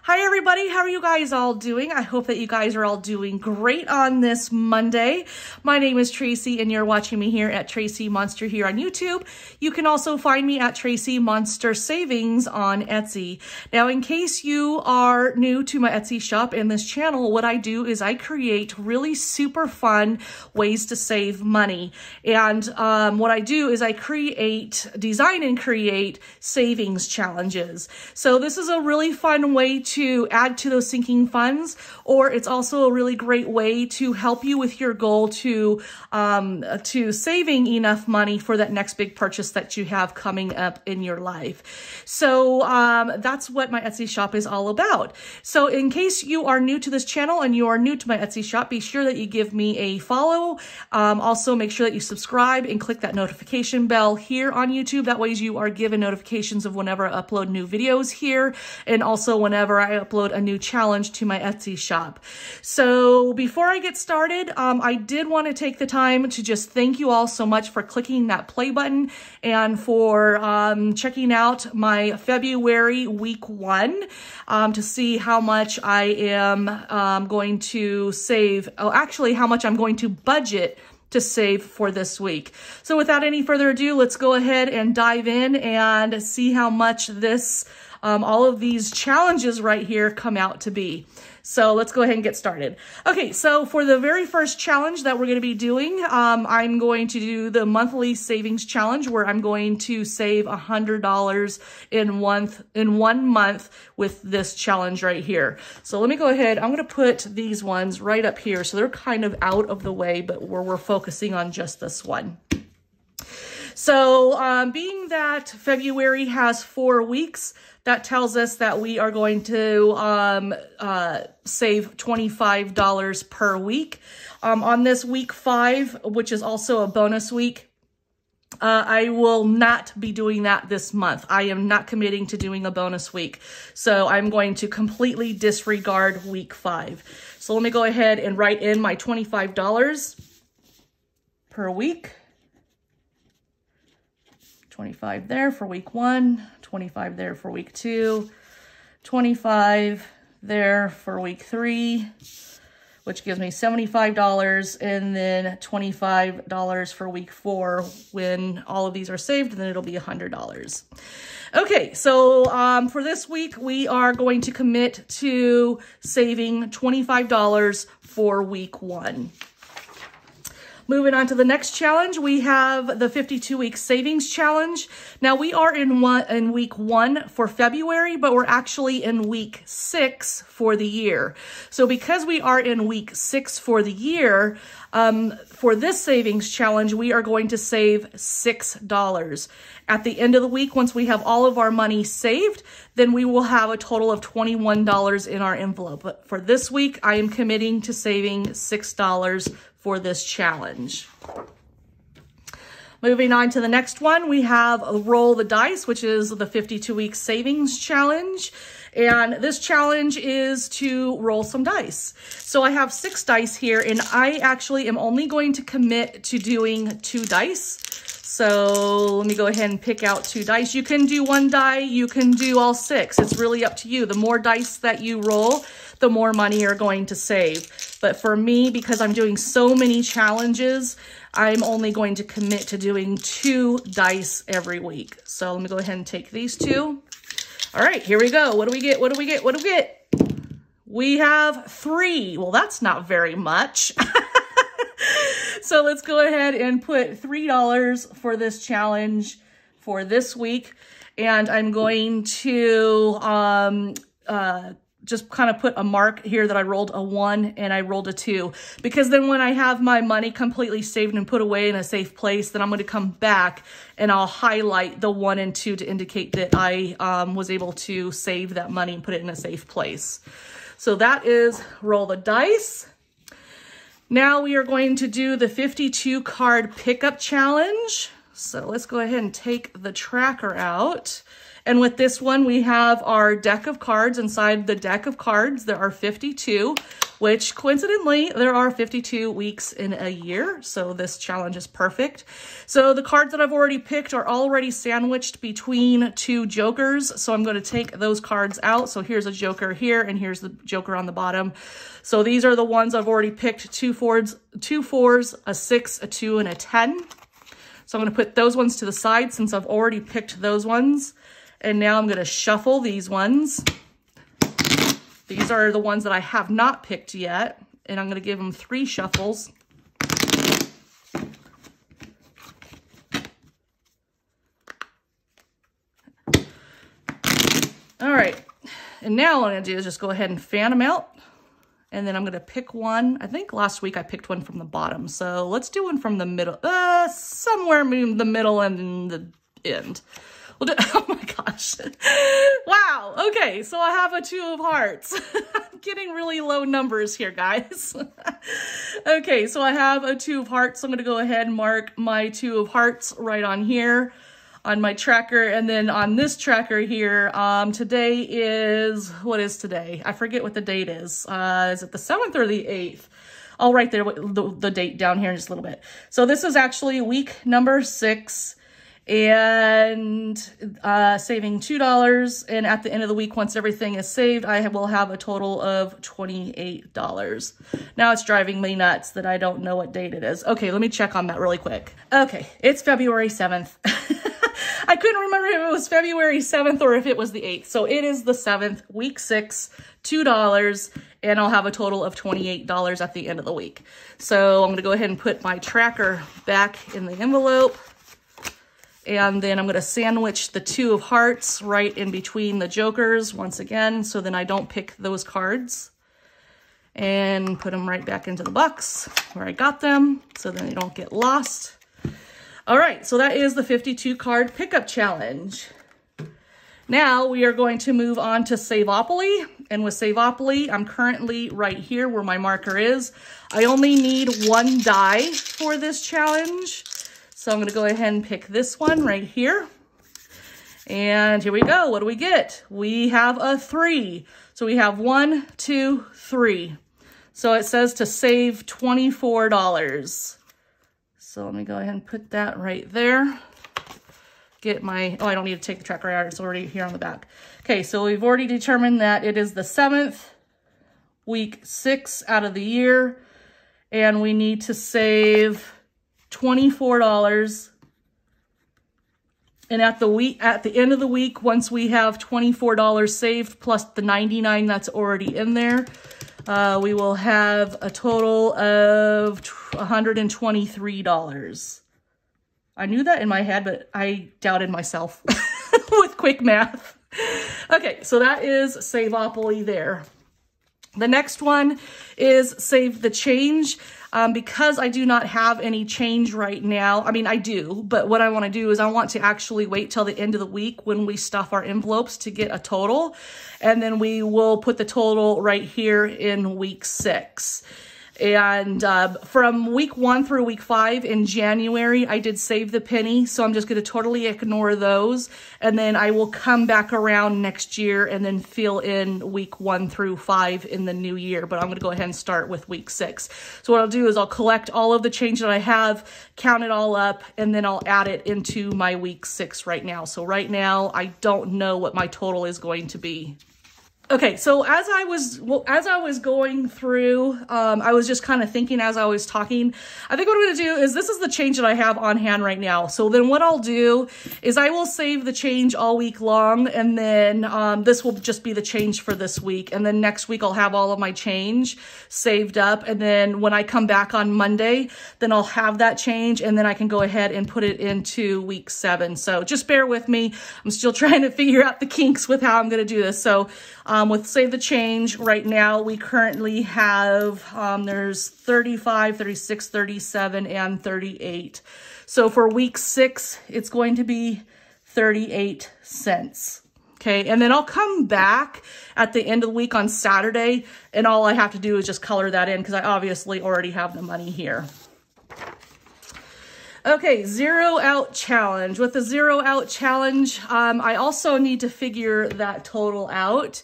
Hi everybody, how are you guys all doing? I hope that you guys are all doing great on this Monday. My name is TracEy and you're watching me here at TracEy Monster here on YouTube. You can also find me at TracEy Monster Savings on Etsy. Now, in case you are new to my Etsy shop and this channel, what I do is I create really super fun ways to save money. And what I do is I design and create savings challenges. So this is a really fun way to add to those sinking funds, or it's also a really great way to help you with your goal to saving enough money for that next big purchase that you have coming up in your life. So that's what my Etsy shop is all about. So in case you are new to this channel and you are new to my Etsy shop, be sure that you give me a follow. Also make sure that you subscribe and click that notification bell here on YouTube. That way you are given notifications of whenever I upload new videos here, and also whenever I upload a new challenge to my Etsy shop. So before I get started, I did want to take the time to just thank you all so much for clicking that play button and for checking out my February week 1 to see how much I am going to save. Oh, actually how much I'm going to budget to save for this week. So without any further ado, let's go ahead and dive in and see how much this all of these challenges right here come out to be. So let's go ahead and get started. Okay, so for the very first challenge that we're going to be doing, I'm going to do the monthly savings challenge where I'm going to save $100 in one month with this challenge right here. So let me go ahead. I'm going to put these ones right up here so they're kind of out of the way, but we're focusing on just this one. So being that February has 4 weeks, that tells us that we are going to save $25 per week. On this week 5, which is also a bonus week, I will not be doing that this month. I am not committing to doing a bonus week. So I'm going to completely disregard week 5. So let me go ahead and write in my $25 per week. 25 there for week 1, 25 there for week 2, 25 there for week 3, which gives me $75, and then $25 for week 4. When all of these are saved, then it'll be $100. Okay, so for this week, we are going to commit to saving $25 for week 1. Moving on to the next challenge, we have the 52-week savings challenge. Now we are in week 1 for February, but we're actually in week 6 for the year. So because we are in week 6 for the year, for this savings challenge, we are going to save $6. At the end of the week, once we have all of our money saved, then we will have a total of $21 in our envelope. But for this week, I am committing to saving $6 for this challenge. Moving on to the next one, we have a roll the dice, which is the 52-week savings challenge. And this challenge is to roll some dice. So I have 6 dice here, and I actually am only going to commit to doing 2 dice. So let me go ahead and pick out 2 dice. You can do 1 die, you can do all 6. It's really up to you. The more dice that you roll, the more money you're going to save. But for me, because I'm doing so many challenges, I'm only going to commit to doing 2 dice every week. So let me go ahead and take these 2. All right, here we go. What do we get? What do we get? What do we get? We have 3. Well, that's not very much. So let's go ahead and put $3 for this challenge for this week. And I'm going to just kind of put a mark here that I rolled a 1 and I rolled a 2. Because then when I have my money completely saved and put away in a safe place, then I'm going to come back and I'll highlight the 1 and 2 to indicate that I was able to save that money and put it in a safe place. So that is roll the dice. Now we are going to do the 52 card pickup challenge. So let's go ahead and take the tracker out. And with this one, we have our deck of cards. Inside the deck of cards, there are 52, which coincidentally, there are 52 weeks in a year. So this challenge is perfect. So the cards that I've already picked are already sandwiched between two jokers. So I'm going to take those cards out. So here's a joker here and here's the joker on the bottom. So these are the ones I've already picked: two fours, a 6, a 2, and a 10. So I'm going to put those ones to the side since I've already picked those ones. And now I'm going to shuffle these ones. These are the ones that I have not picked yet, and I'm going to give them 3 shuffles. All right, and now what I'm going to do is just go ahead and fan them out, and then I'm going to pick one. I think last week I picked one from the bottom, so let's do one from the middle, somewhere between the middle and the end. We'll do, oh my gosh. Wow. Okay. So I have a 2 of hearts. I'm getting really low numbers here, guys. Okay. So I have a 2 of hearts. So I'm going to go ahead and mark my 2 of hearts right on here on my tracker. And then on this tracker here, today is, what is today? I forget what the date is. Is it the 7th or the 8th? I'll write the date down here in just a little bit. So this is actually week number 6. And saving $2, and at the end of the week, once everything is saved, I will have a total of $28. Now it's driving me nuts that I don't know what date it is. Okay, let me check on that really quick. Okay, it's February 7th. I couldn't remember if it was February 7th or if it was the 8th. So it is the 7th, week 6, $2, and I'll have a total of $28 at the end of the week. So I'm going to go ahead and put my tracker back in the envelope. And then I'm going to sandwich the 2 of hearts right in between the jokers once again, so then I don't pick those cards. And put them right back into the box where I got them, so then they don't get lost. All right, so that is the 52 card pickup challenge. Now we are going to move on to Save-opoly. And with Save-opoly, I'm currently right here where my marker is. I only need 1 die for this challenge. So I'm going to go ahead and pick this one right here. And here we go. What do we get? We have a 3. So we have 1, 2, 3. So it says to save $24. So let me go ahead and put that right there. Get my, oh, I don't need to take the tracker out. It's already here on the back. Okay, so we've already determined that it is the 7th, week 6 out of the year. And we need to save $24, and at the end of the week, once we have $24 saved plus the $99 that's already in there, we will have a total of $123. I knew that in my head, but I doubted myself with quick math. Okay, so that is Save-opoly there. The next one is Save the Change. Because I do not have any change right now, I mean, I do, but what I want to do is I want to actually wait till the end of the week when we stuff our envelopes to get a total, and then we will put the total right here in week 6. And from week 1 through week 5 in January, I did save the penny. So I'm just going to totally ignore those. And then I will come back around next year and then fill in week 1 through 5 in the new year. But I'm going to go ahead and start with week 6. So what I'll do is I'll collect all of the change that I have, count it all up, and then I'll add it into my week 6 right now. So right now, I don't know what my total is going to be. Okay, so as I was going through, I was just kind of thinking as I was talking, I think what I'm going to do is this is the change that I have on hand right now. So then what I'll do is I will save the change all week long, and then this will just be the change for this week. And then next week I'll have all of my change saved up. And then when I come back on Monday, then I'll have that change, and then I can go ahead and put it into week 7. So just bear with me. I'm still trying to figure out the kinks with how I'm going to do this. So with Save the Change, right now we currently have, there's 35, 36, 37, and 38. So for week 6, it's going to be 38 cents. Okay, and then I'll come back at the end of the week on Saturday, and all I have to do is just color that in because I obviously already have the money here. Okay, 0 out challenge. With the 0 out challenge, I also need to figure that total out.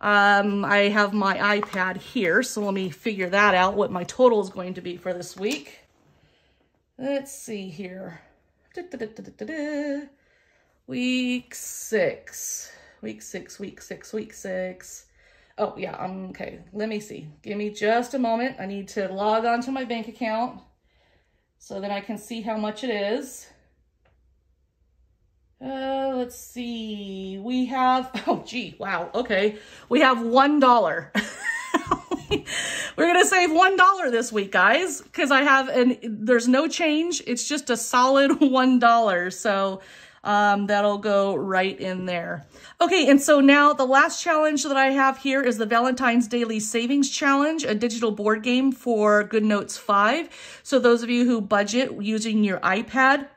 I have my iPad here, so let me figure that out, what my total is going to be for this week. Let's see here. Week 6. Oh, yeah, okay. Let me see. Give me just a moment. I need to log on to my bank account so then I can see how much it is. Let's see. We have, oh, gee, wow, okay. We have $1. We're going to save $1 this week, guys, because there's no change. It's just a solid $1. So that'll go right in there. Okay, and so now the last challenge that I have here is the Valentine's Daily Savings Challenge, a digital board game for GoodNotes 5. So those of you who budget using your iPad,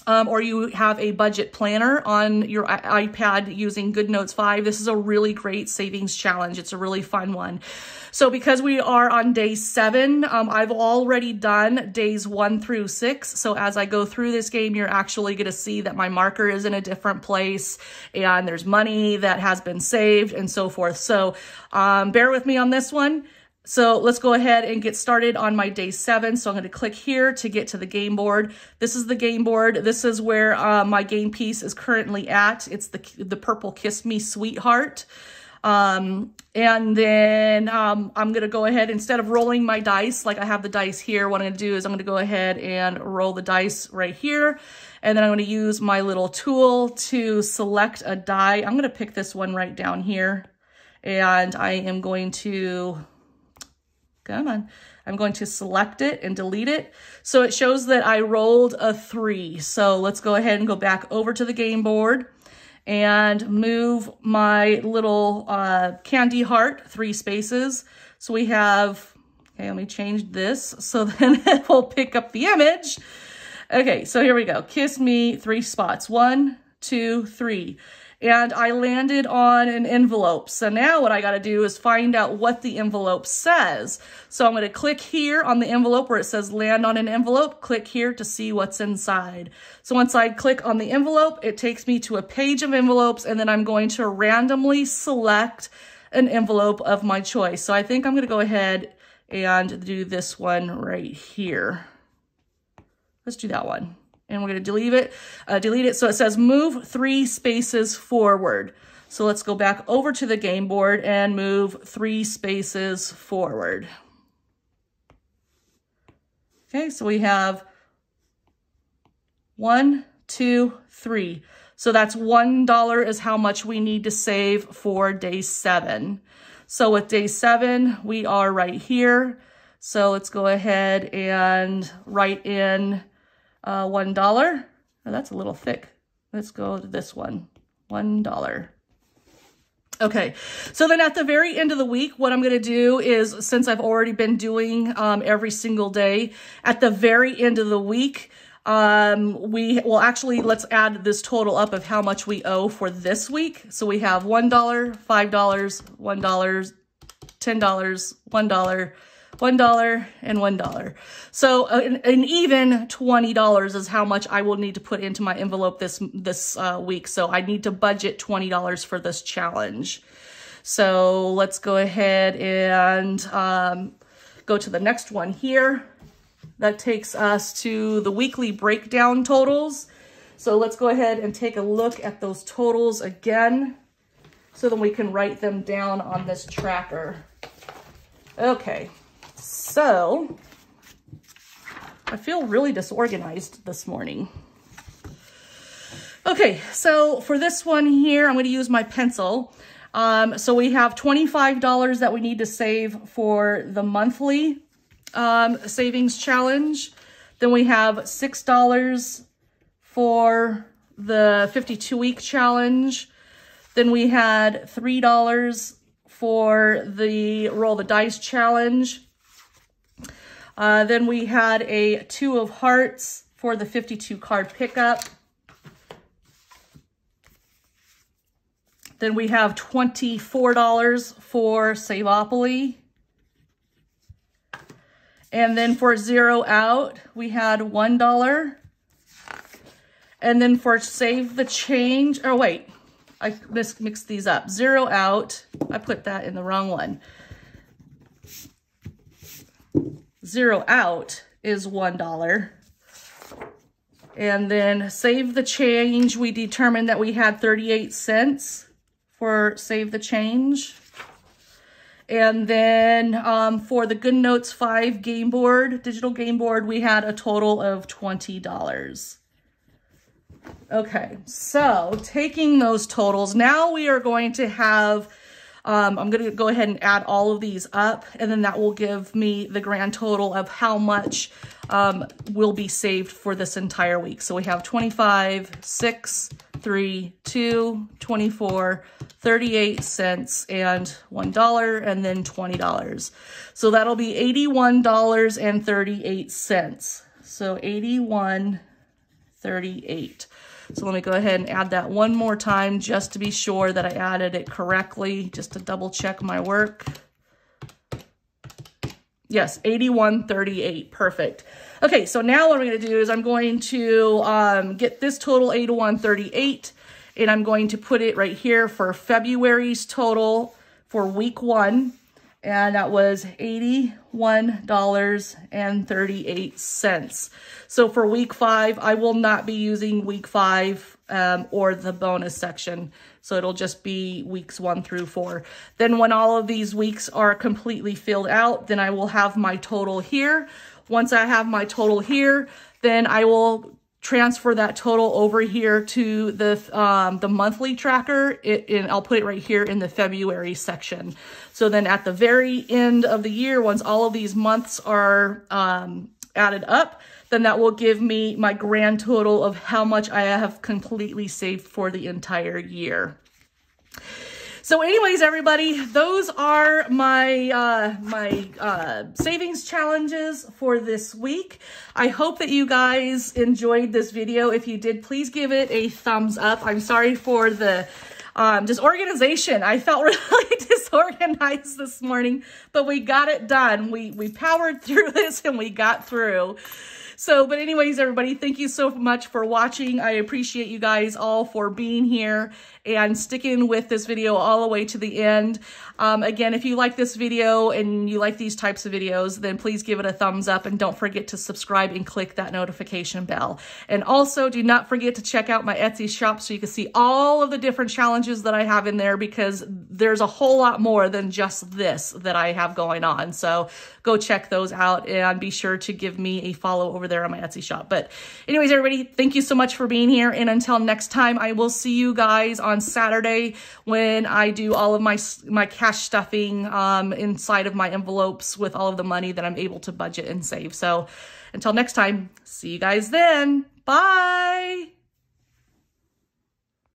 or you have a budget planner on your iPad using GoodNotes 5, this is a really great savings challenge. It's a really fun one. So because we are on day 7, I've already done days 1 through 6. So as I go through this game, you're actually going to see that my marker is in a different place and there's money that has been saved and so forth. So bear with me on this one. So let's go ahead and get started on my day 7. So I'm going to click here to get to the game board. This is the game board. This is where my game piece is currently at. It's the purple Kiss Me Sweetheart. And then I'm going to go ahead, instead of rolling my dice, like I have the dice here, what I'm going to do is I'm going to go ahead and roll the dice right here. And then I'm going to use my little tool to select a die. I'm going to pick this one right down here. And I am going to... Come on. I'm going to select it and delete it. So it shows that I rolled a 3. So let's go ahead and go back over to the game board and move my little candy heart 3 spaces. So we have, okay, let me change this so then it will pick up the image. Okay, so here we go. Kiss me 3 spots. 1, 2, 3. And I landed on an envelope. So now what I got to do is find out what the envelope says. So I'm going to click here on the envelope where it says land on an envelope. Click here to see what's inside. So once I click on the envelope, it takes me to a page of envelopes, and then I'm going to randomly select an envelope of my choice. So I think I'm going to go ahead and do this one right here. Let's do that one. And we're going to delete it. So it says move 3 spaces forward. So let's go back over to the game board and move 3 spaces forward. Okay, so we have 1, 2, 3. So that's $1 is how much we need to save for day 7. So with day 7, we are right here. So let's go ahead and write in $1. Oh, that's a little thick. Let's go to this one, $1. Okay, so then at the very end of the week, what I'm going to do is, since I've already been doing every single day, at the very end of the week, let's add this total up of how much we owe for this week. So we have $1, $5, $1, $10, $1, $1, and $1. So an even $20 is how much I will need to put into my envelope this week. So I need to budget $20 for this challenge. So let's go ahead and go to the next one here. That takes us to the weekly breakdown totals. So let's go ahead and take a look at those totals again, so then we can write them down on this tracker. Okay. So, I feel really disorganized this morning. Okay, so for this one here, I'm going to use my pencil. So we have $25 that we need to save for the monthly savings challenge. Then we have $6 for the 52-week challenge. Then we had $3 for the roll the dice challenge. Then we had a 2 of hearts for the 52 card pickup. Then we have $24 for Save-opoly. And then for zero out, we had $1. And then for save the change, oh wait, I mixed these up. 0 out. I put that in the wrong one. 0 out is $1. And then save the change. We determined that we had 38 cents for save the change. And then for the GoodNotes 5 game board, digital game board, we had a total of $20. Okay, so taking those totals, now we are going to have, I'm going to go ahead and add all of these up, and then that will give me the grand total of how much will be saved for this entire week. So we have 25, 6, 3, 2, 24, 38 cents, and $1, and then $20. So that'll be $81.38. So $81.38. So let me go ahead and add that one more time just to be sure that I added it correctly, just to double check my work. Yes, $81.38, perfect. Okay, so now what I'm gonna do is I'm going to get this total $81.38, and I'm going to put it right here for February's total for week 1. And that was $81.38. So for week 5, I will not be using week 5 or the bonus section. So it'll just be weeks 1 through 4. Then when all of these weeks are completely filled out, then I will have my total here. Once I have my total here, then I will transfer that total over here to the monthly tracker, and I'll put it right here in the February section. So then at the very end of the year, once all of these months are added up, then that will give me my grand total of how much I have completely saved for the entire year. So anyways, everybody, those are my savings challenges for this week. I hope that you guys enjoyed this video. If you did, please give it a thumbs up. I'm sorry for the disorganization. I felt really disorganized this morning, but we got it done. We powered through this and we got through. So, but anyways, everybody, thank you so much for watching. I appreciate you guys all for being here and sticking with this video all the way to the end. Again, if you like this video and you like these types of videos, then please give it a thumbs up and don't forget to subscribe and click that notification bell. And also do not forget to check out my Etsy shop so you can see all of the different challenges that I have in there, because there's a whole lot more than just this that I have going on. So go check those out and be sure to give me a follow over there on my Etsy shop. But anyways, everybody, thank you so much for being here. And until next time, I will see you guys on Saturday when I do all of my cash stuffing inside of my envelopes with all of the money that I'm able to budget and save. So until next time, see you guys then. Bye.